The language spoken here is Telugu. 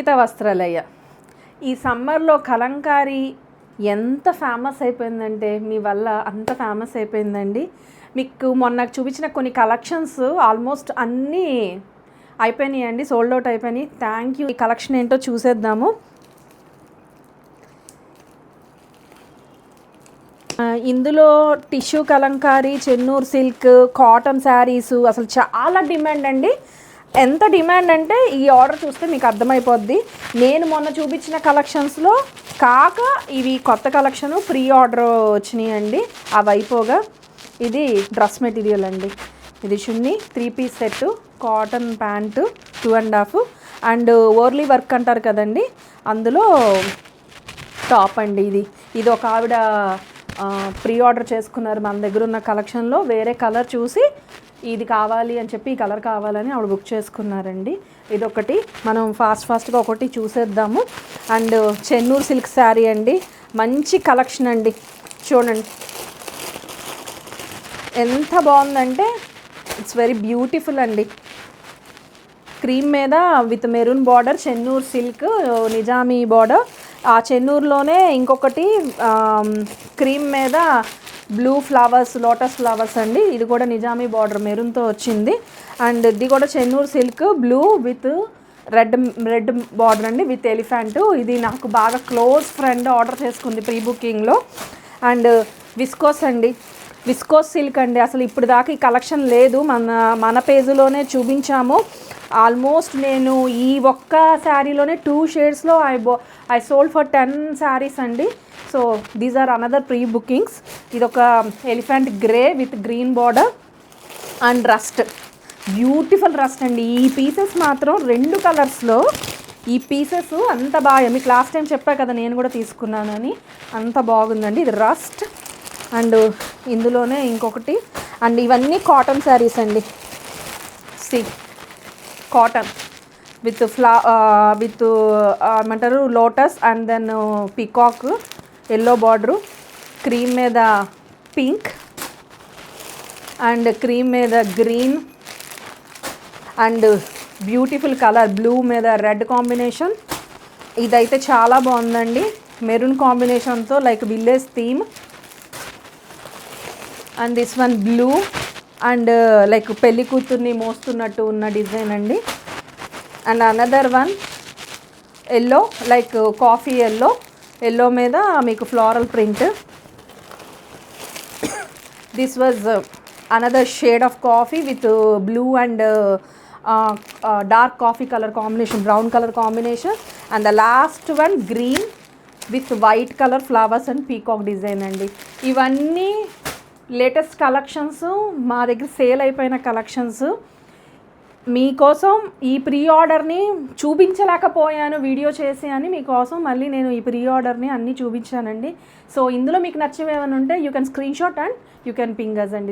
సీత వస్త్రాలయ ఈ సమ్మర్లో కలంకారీ ఎంత ఫేమస్ అయిపోయిందంటే మీ వల్ల అంత ఫేమస్ అయిపోయిందండి. మీకు మొన్న చూపించిన కొన్ని కలెక్షన్స్ ఆల్మోస్ట్ అన్నీ అయిపోయినాయండి, సోల్డ్ అవుట్ అయిపోయినాయి. Thank you. ఈ కలెక్షన్ ఏంటో చూసేద్దాము. ఇందులో tissue Kalamkari, Chennur silk, cotton saris అసలు చాలా డిమాండ్ అండి. ఎంత డిమాండ్ అంటే ఈ ఆర్డర్ చూస్తే మీకు అర్థమైపోద్ది. నేను మొన్న చూపించిన కలెక్షన్స్లో కాక ఇవి కొత్త కలెక్షను ప్రీ ఆర్డర్ వచ్చినాయి అండి. అవి అయిపోగా ఇది డ్రెస్ మెటీరియల్ అండి. ఇది chunni 3 piece set, cotton pant 2.5 and ఓర్లీ వర్క్ అంటారు కదండి, అందులో టాప్ అండి. ఇది ఒక ఆవిడ ప్రీ ఆర్డర్ చేసుకున్నారు మన దగ్గర ఉన్న కలెక్షన్లో. వేరే కలర్ చూసి ఇది కావాలి అని చెప్పి ఈ కలర్ కావాలని ఆవిడ బుక్ చేసుకున్నారండి. ఇదొకటి మనం ఫాస్ట్గా ఒకటి చూసేద్దాము. అండ్ చెన్నూరు సిల్క్ శారీ అండి, మంచి కలెక్షన్ అండి. చూడండి ఎంత బాగుందంటే ఇట్స్ వెరీ బ్యూటిఫుల్ అండి. క్రీమ్ మీద with maroon border, Chennur silk Nizami border. ఆ చెన్నూరులోనే ఇంకొకటి క్రీమ్ మీద బ్లూ ఫ్లవర్స్, లోటస్ ఫ్లవర్స్ అండి. ఇది కూడా నిజామీ బార్డర్ మెరూన్తో వచ్చింది. అండ్ ఇది కూడా Chennur silk blue with red border అండి, విత్ ఎలిఫెంట్. ఇది నాకు బాగా క్లోజ్ ఫ్రెండ్ ఆర్డర్ చేసుకుంది ప్రీ బుకింగ్లో. అండ్ విస్కోస్ అండి, విస్కోస్ సిల్క్ అండి. అసలు ఇప్పుడు దాకా ఈ కలెక్షన్ లేదు, మన పేజీలోనే చూపించాము. ఆల్మోస్ట్ నేను ఈ ఒక్క శారీలోనే 2 షేడ్స్లో ఐ సోల్డ్ ఫర్ 10 శారీస్ అండి. So these are another pre bookings. ఇదొక elephant grey with green border and rust, beautiful rust అండి. ఈ పీసెస్ మాత్రం 2 కలర్స్లో ఈ పీసెస్ అంత బాగా, మీకు లాస్ట్ టైం చెప్పా కదా నేను కూడా తీసుకున్నానని, అంత బాగుందండి. ఇది రస్ట్ అండ్ ఇందులోనే ఇంకొకటి. అండ్ ఇవన్నీ కాటన్ శారీస్ అండి. కాటన్ విత్ విత్ ఏమంటారు lotus and then peacock yellow border, cream మీద పింక్ అండ్ క్రీమ్ మీద green and beautiful colour blue మీద రెడ్ కాంబినేషన్. ఇదైతే చాలా బాగుందండి, మెరూన్ కాంబినేషన్తో like village theme. And this one blue and like పెళ్లి కూతుర్ని మోస్తున్నట్టు ఉన్న డిజైన్ అండి. And another one yellow, like coffee yellow మీద మీకు floral print. This was another shade of coffee with blue and dark coffee colour combination, brown colour combination. And the last one green with white colour flowers and peacock design అండి. ఇవన్నీ లేటెస్ట్ కలెక్షన్స్, మా దగ్గర సేల్ అయిపోయిన కలెక్షన్స్. మీకోసం ఈ ప్రీ ఆర్డర్ని చూపించలేకపోయాను వీడియో చేసి అని మీకోసం మళ్ళీ నేను ఈ ప్రీ ఆర్డర్ని అన్నీ చూపించానండి. సో ఇందులో మీకు నచ్చినవి ఏమైనా ఉంటే you can screenshot and you can ping us అండి.